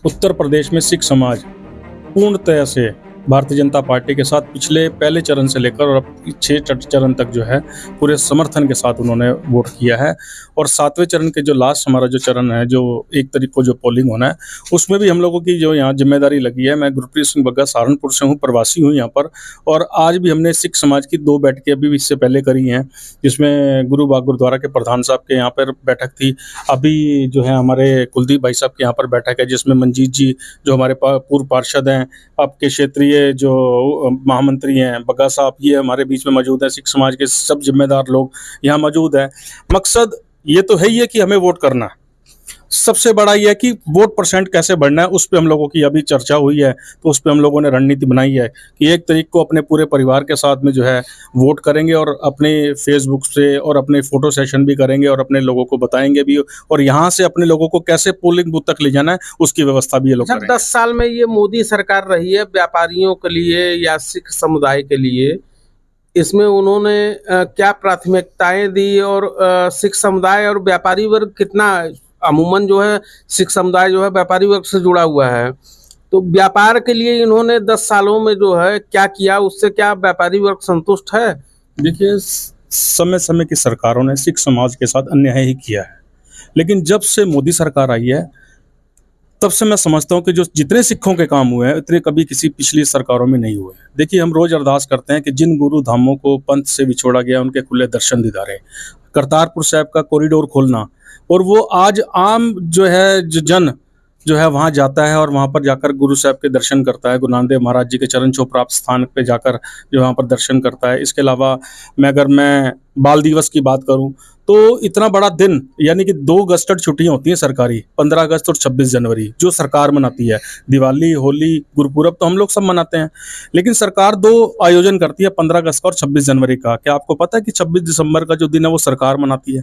उत्तर प्रदेश में सिख समाज पूर्णतः से भारतीय जनता पार्टी के साथ पिछले पहले चरण से लेकर और अब 6 चरण तक जो है पूरे समर्थन के साथ उन्होंने वोट किया है। और 7वें चरण के जो लास्ट हमारा जो चरण है, जो 1 तारीख को जो पोलिंग होना है, उसमें भी हम लोगों की जो यहाँ जिम्मेदारी लगी है। मैं गुरप्रीत सिंह बग्गा सहारनपुर से हूँ, प्रवासी हूँ यहाँ पर। और आज भी हमने सिख समाज की 2 बैठकें अभी भी इससे पहले करी हैं, जिसमें गुरु बाग गुरुद्वारा के प्रधान साहब के यहाँ पर बैठक थी। अभी जो है हमारे कुलदीप भाई साहब के यहाँ पर बैठक है, जिसमें मंजीत जी जो हमारे पूर्व पार्षद हैं, आपके क्षेत्रीय जो महामंत्री हैं बग्गा साहब, ये हमारे बीच में मौजूद हैं। सिख समाज के सब जिम्मेदार लोग यहाँ मौजूद हैं। मकसद ये तो है ही है कि हमें वोट करना है। सबसे बड़ा ये है कि वोट परसेंट कैसे बढ़ना है, उस पे हम लोगों की अभी चर्चा हुई है। तो उस पे हम लोगों ने रणनीति बनाई है कि 1 तारीख को अपने पूरे परिवार के साथ में जो है वोट करेंगे और अपने फेसबुक से और अपने फोटो सेशन भी करेंगे और अपने लोगों को बताएंगे भी। और यहाँ से अपने लोगों को कैसे पोलिंग बूथ तक ले जाना है, उसकी व्यवस्था भी ये लोग करेंगे। 10 साल में ये मोदी सरकार रही है व्यापारियों के लिए या सिख समुदाय के लिए, इसमें उन्होंने क्या प्राथमिकताएं दी और सिख समुदाय और व्यापारी वर्ग कितना, अमूमन जो है सिख समुदाय जो है व्यापारी वर्ग से जुड़ा हुआ है, तो व्यापार के लिए इन्होंने 10 सालों में जो है क्या किया, उससे क्या व्यापारी वर्ग संतुष्ट है? देखिए, समय समय की सरकारों ने सिख समाज के साथ अन्याय ही किया है, लेकिन जब से मोदी सरकार आई है तब से मैं समझता हूँ कि जो जितने सिखों के काम हुए हैं उतने कभी किसी पिछली सरकारों में नहीं हुए। देखिए, हम रोज अरदास करते हैं कि जिन गुरु धामों को पंथ से बिछोड़ा गया उनके खुले दर्शन दीदारे। करतारपुर साहिब का कॉरिडोर खोलना, और वो आज आम जो है जन जो है वहाँ जाता है और वहाँ पर जाकर गुरु साहब के दर्शन करता है। गुरु नानक देव महाराज जी के चरण छू प्राप्त स्थान पे जाकर जो वहाँ पर दर्शन करता है। इसके अलावा अगर मैं बाल दिवस की बात करूँ तो इतना बड़ा दिन, यानी कि 2 गस्टेड छुट्टियाँ होती हैं सरकारी, 15 अगस्त और 26 जनवरी जो सरकार मनाती है। दिवाली, होली, गुरुपुरब तो हम लोग सब मनाते हैं, लेकिन सरकार 2 आयोजन करती है, 15 अगस्त का और 26 जनवरी का। क्या आपको पता है कि 26 दिसंबर का जो दिन है वो सरकार मनाती है?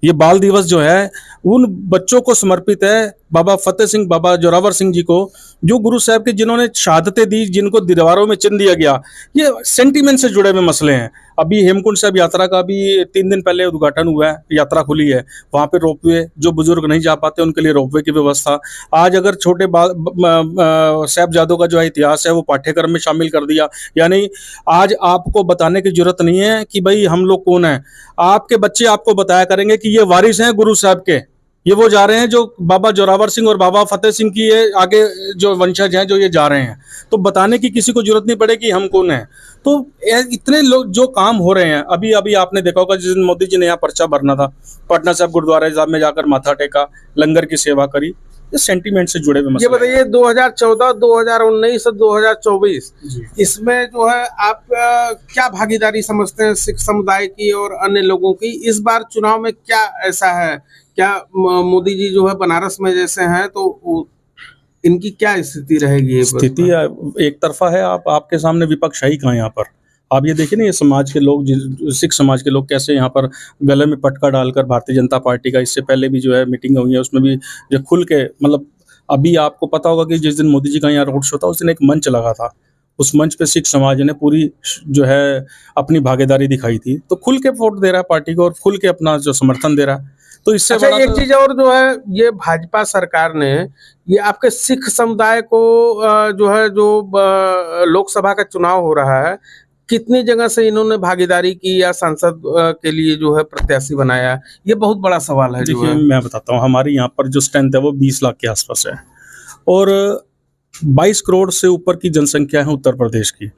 ये बाल दिवस जो है उन बच्चों को समर्पित है, बाबा फतेह सिंह, बाबा जोरावर सिंह जी को, जो गुरु साहब की जिन्होंने शहादतें दी, जिनको दीवारों में चिन्ह दिया गया। ये सेंटीमेंट से जुड़े हुए मसले हैं। अभी हेमकुंड साहब यात्रा का भी 3 दिन पहले उद्घाटन हुआ है, यात्रा खुली है। वहाँ पे रोपवे, जो बुजुर्ग नहीं जा पाते उनके लिए रोपवे की व्यवस्था। आज अगर छोटे साहिबजादों का जो है इतिहास है वो पाठ्यक्रम में शामिल कर दिया। यानी आज आपको बताने की जरूरत नहीं है कि भाई हम लोग कौन है, आपके बच्चे आपको बताया करेंगे कि ये वारिस हैं गुरु साहब के, ये वो जा रहे हैं जो बाबा जोरावर सिंह और बाबा फतेह सिंह की ये आगे जो वंशज हैं जो ये जा रहे हैं। तो बताने की किसी को जरूरत नहीं पड़ेगी हम कौन हैं। तो इतने लोग जो काम हो रहे हैं, अभी अभी आपने देखा होगा जिस दिन मोदी जी ने यहाँ पर्चा भरना था, पटना साहब गुरुद्वारा साहब में जाकर माथा टेका, लंगर की सेवा करी। ये सेंटिमेंट से जुड़े हुए ये बताइए 2014, 2019 और 2024 इसमें जो है आप क्या भागीदारी समझते हैं सिख समुदाय की और अन्य लोगों की? इस बार चुनाव में क्या ऐसा है, क्या मोदी जी जो है बनारस में जैसे हैं तो इनकी क्या स्थिति रहेगी? स्थिति एक तरफा है। आपके सामने विपक्ष है ही कहाँ यहाँ पर। आप ये देखिए ना, ये समाज के लोग, सिख समाज के लोग कैसे यहाँ पर गले में पटका डालकर भारतीय जनता पार्टी का, इससे पहले भी जो है मीटिंग हुई है उसमें भी जो खुल के, मतलब अभी आपको पता होगा कि जिस दिन मोदी जी का यहाँ रोड शो था उस दिन एक मंच लगा था। उस मंच पे सिख समाज ने पूरी जो है अपनी भागीदारी दिखाई थी। तो खुल के वोट दे रहा है पार्टी को और खुल के अपना जो समर्थन दे रहा है। तो इससे अच्छा, एक चीज और जो है, ये भाजपा सरकार ने ये आपके सिख समुदाय को जो है जो लोकसभा का चुनाव हो रहा है, कितनी जगह से इन्होंने भागीदारी की या सांसद के लिए जो है प्रत्याशी बनाया, ये बहुत बड़ा सवाल है। देखिए, मैं बताता हूँ, हमारे यहाँ पर जो स्ट्रेंथ है वो 20 लाख के आसपास है और 22 करोड़ से ऊपर की जनसंख्या है उत्तर प्रदेश की।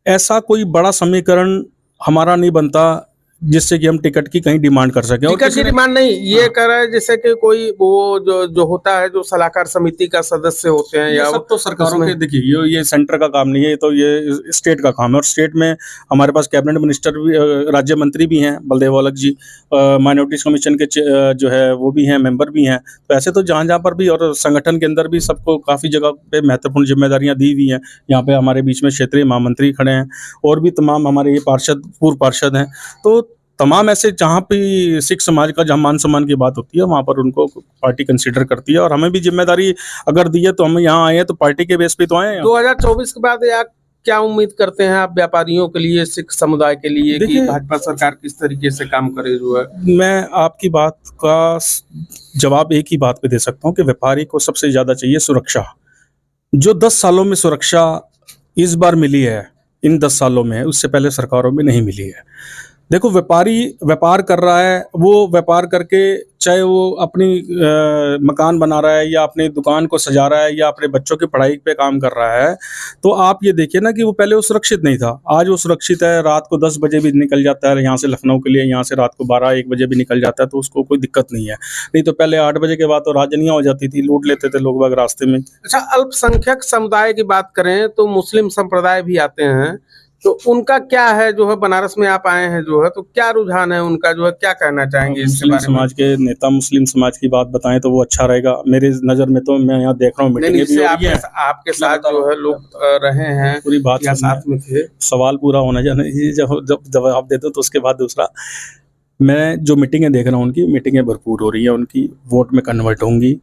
ऐसा कोई बड़ा समीकरण हमारा नहीं बनता जिससे कि हम टिकट की कहीं डिमांड कर सकें। टिकट की डिमांड नहीं, ये कर रहा है जैसे कि कोई वो जो होता है, जो सलाहकार समिति का सदस्य होते हैं, या सब तो सरकारों के, देखिए ये सेंटर का काम नहीं है, ये तो ये स्टेट का काम है। और स्टेट में हमारे पास कैबिनेट मिनिस्टर भी, राज्य मंत्री भी हैं, बलदेव औलख जी, माइनॉरिटीज कमीशन के जो है वो भी हैं, मेंबर भी हैं। तो ऐसे तो जहाँ जहाँ पर भी, और संगठन के अंदर भी सबको काफ़ी जगह पे महत्वपूर्ण जिम्मेदारियाँ दी हुई हैं। यहाँ पे हमारे बीच में क्षेत्रीय महामंत्री खड़े हैं और भी तमाम हमारे ये पार्षद, पूर्व पार्षद हैं। तो तमाम ऐसे जहाँ पे सिख समाज का जहाँ मान सम्मान की बात होती है वहाँ पर उनको पार्टी कंसीडर करती है। और हमें भी जिम्मेदारी अगर दी है तो हम यहाँ आए हैं तो पार्टी के बेस पे तो आए हैं। 2024 के बाद या क्या उम्मीद करते हैं आप व्यापारियों के लिए, सिख समुदाय के लिए, कि देखिए, भाजपा सरकार किस तरीके से काम करे जो है? मैं आपकी बात का जवाब एक ही बात पे दे सकता हूँ कि व्यापारी को सबसे ज़्यादा चाहिए सुरक्षा। जो 10 सालों में सुरक्षा इस बार मिली है, इन 10 सालों में, उससे पहले सरकारों में नहीं मिली है। देखो, व्यापारी व्यापार कर रहा है, वो व्यापार करके चाहे वो अपनी मकान बना रहा है या अपनी दुकान को सजा रहा है या अपने बच्चों की पढ़ाई पे काम कर रहा है, तो आप ये देखिए ना कि वो पहले वो सुरक्षित नहीं था, आज वो सुरक्षित है। रात को 10 बजे भी निकल जाता है यहाँ से लखनऊ के लिए, यहाँ से रात को 12-1 बजे भी निकल जाता है, तो उसको कोई दिक्कत नहीं है। नहीं तो पहले 8 बजे के बाद तो राजनियाँ हो जाती थी, लूट लेते थे लोग बाग रास्ते में। अच्छा, अल्पसंख्यक समुदाय की बात करें तो मुस्लिम संप्रदाय भी आते हैं, तो उनका क्या है जो है? बनारस में आप आए हैं जो है, तो क्या रुझान है उनका जो है, क्या कहना चाहेंगे इसके मुस्लिम बारे में? समाज के नेता मुस्लिम समाज की बात बताएं तो वो अच्छा रहेगा मेरी नज़र में। तो मैं यहाँ देख रहा हूँ नहीं, मीटिंगें भी हो रही हैं। आपके साथ जो है लोग रहे हैं पूरी बात या सुनिए, साथ में थे? सवाल पूरा होना चाहिए। जब जब जवाब दे दो तो उसके बाद दूसरा। मैं जो मीटिंगें देख रहा हूँ, उनकी मीटिंगें भरपूर हो रही है, उनकी वोट में कन्वर्ट होंगी।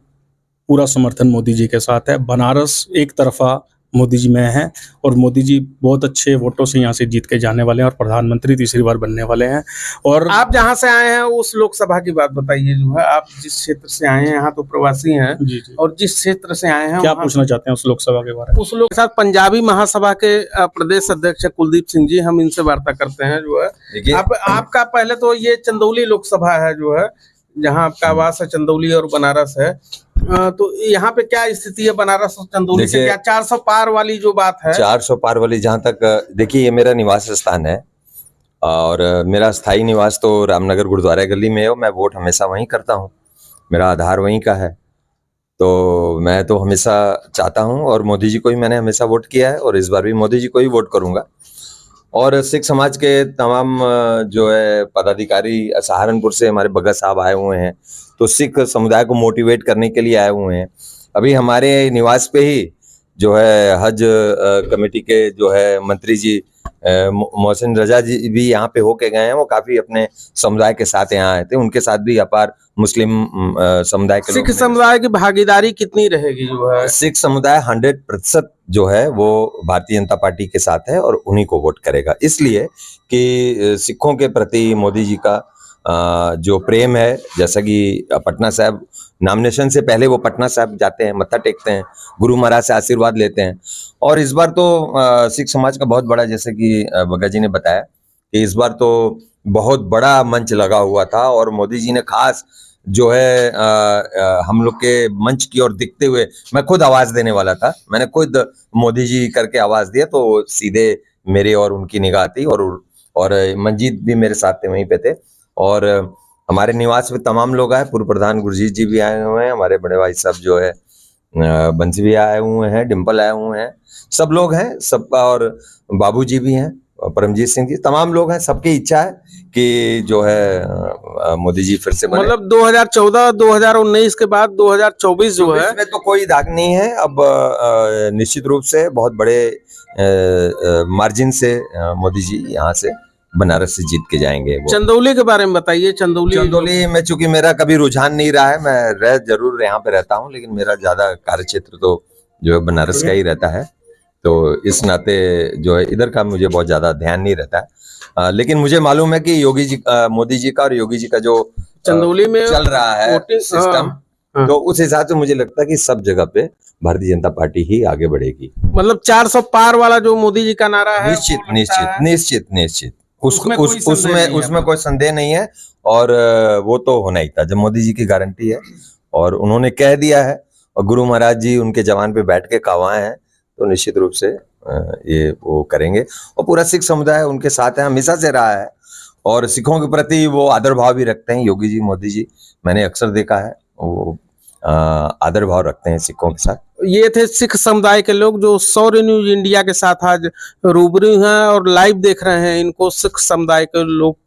पूरा समर्थन मोदी जी के साथ है। बनारस एक तरफा मोदी जी में है और मोदी जी बहुत अच्छे वोटों से यहाँ से जीत के जाने वाले हैं और प्रधानमंत्री तीसरी बार बनने वाले हैं। और आप जहाँ से आए हैं उस लोकसभा की बात बताइए जो है, आप जिस क्षेत्र से आए हैं, यहाँ तो प्रवासी हैं, जी जी, और जिस क्षेत्र से आए हैं क्या वहाँ पूछना चाहते हैं उस लोकसभा के बारे में? उस लोग के साथ पंजाबी महासभा के प्रदेश अध्यक्ष कुलदीप सिंह जी, हम इनसे वार्ता करते हैं जो है। आपका पहले तो ये चंदौली लोकसभा है जो है, जहाँ आपका आवास है, चंदौली और बनारस है। तो यहाँ पे क्या स्थिति है बनारस और चंदौली से? क्या 400 पार वाली जो बात है? 400 पार वाली जहाँ तक, देखिए ये मेरा निवास स्थान है और मेरा स्थायी निवास तो रामनगर गुरुद्वारा गली में है और मैं वोट हमेशा वहीं करता हूँ, मेरा आधार वहीं का है। तो मैं तो हमेशा चाहता हूँ और मोदी जी को ही मैंने हमेशा वोट किया है और इस बार भी मोदी जी को ही वोट करूँगा। और सिख समाज के तमाम जो है पदाधिकारी सहारनपुर से हमारे भगत साहब आए हुए हैं, तो सिख समुदाय को मोटिवेट करने के लिए आए हुए हैं। अभी हमारे निवास पे ही जो है हज कमेटी के जो है मंत्री जी मोहसिन रजा जी भी यहाँ पे होके गए हैं। वो काफी अपने समुदाय के साथ यहाँ आए थे, उनके साथ भी अपार मुस्लिम समुदाय के सिख समुदाय की भागीदारी कितनी रहेगी जो है? सिख समुदाय 100% जो है वो भारतीय जनता पार्टी के साथ है और उन्हीं को वोट करेगा, इसलिए कि सिखों के प्रति मोदी जी का जो प्रेम है। जैसा कि पटना साहब नॉमिनेशन से पहले वो पटना साहब जाते हैं, मत्था टेकते हैं, गुरु महाराज से आशीर्वाद लेते हैं। और इस बार तो सिख समाज का बहुत बड़ा, जैसे कि भगत जी ने बताया कि इस बार तो बहुत बड़ा मंच लगा हुआ था और मोदी जी ने खास जो है हम लोग के मंच की ओर दिखते हुए, मैं खुद आवाज देने वाला था, मैंने खुद मोदी जी करके आवाज दिया तो सीधे मेरे और उनकी निगाह आती और मंजीत भी मेरे साथ थे, वहीं पे थे। और हमारे निवास में तमाम लोग आए, पूर्व प्रधान गुरजीत जी भी आए हुए हैं, हमारे बड़े भाई साहब जो है बंसी भी आए हुए हैं, डिम्पल आए हुए हैं, सब लोग हैं सब, और बाबूजी भी हैं, परमजीत सिंह जी, तमाम लोग हैं। सबकी इच्छा है कि जो है मोदी जी फिर से बने। मतलब 2014 2019 के बाद 2024 जो है, इसमें तो कोई दाग नहीं है। अब निश्चित रूप से बहुत बड़े मार्जिन से मोदी जी यहाँ से बनारस से जीत के जाएंगे। चंदौली के बारे में बताइए। चंदौली में चूंकि मेरा कभी रुझान नहीं रहा है, मैं जरूर यहाँ पे रहता हूँ, लेकिन मेरा ज्यादा कार्य क्षेत्र तो जो है बनारस का ही रहता है, तो इस नाते जो है इधर का मुझे बहुत ज्यादा ध्यान नहीं रहता है। लेकिन मुझे मालूम है कि योगी जी, मोदी जी का और योगी जी का जो चंदौली में चल रहा है सिस्टम, तो उस हिसाब से मुझे लगता है कि सब जगह पे भारतीय जनता पार्टी ही आगे बढ़ेगी। मतलब 400 पार वाला जो मोदी जी का नारा है, निश्चित निश्चित निश्चित निश्चित उसमें कोई संदेह नहीं है। और वो तो होना ही था जब मोदी जी की गारंटी है और उन्होंने कह दिया है और गुरु महाराज जी उनके जवान पे बैठ के कहवाए हैं, तो निश्चित रूप से ये वो करेंगे। और पूरा सिख समुदाय उनके साथ है, हमेशा से रहा है और सिखों के प्रति वो आदर भाव भी रखते हैं। योगी जी, मोदी जी, मैंने अक्सर देखा है वो आदर भाव रखते हैं सिखों के साथ। ये थे सिख समुदाय के लोग जो सौर न्यूज इंडिया के साथ आज रूबरू हैं और लाइव देख रहे हैं। इनको सिख समुदाय के लोग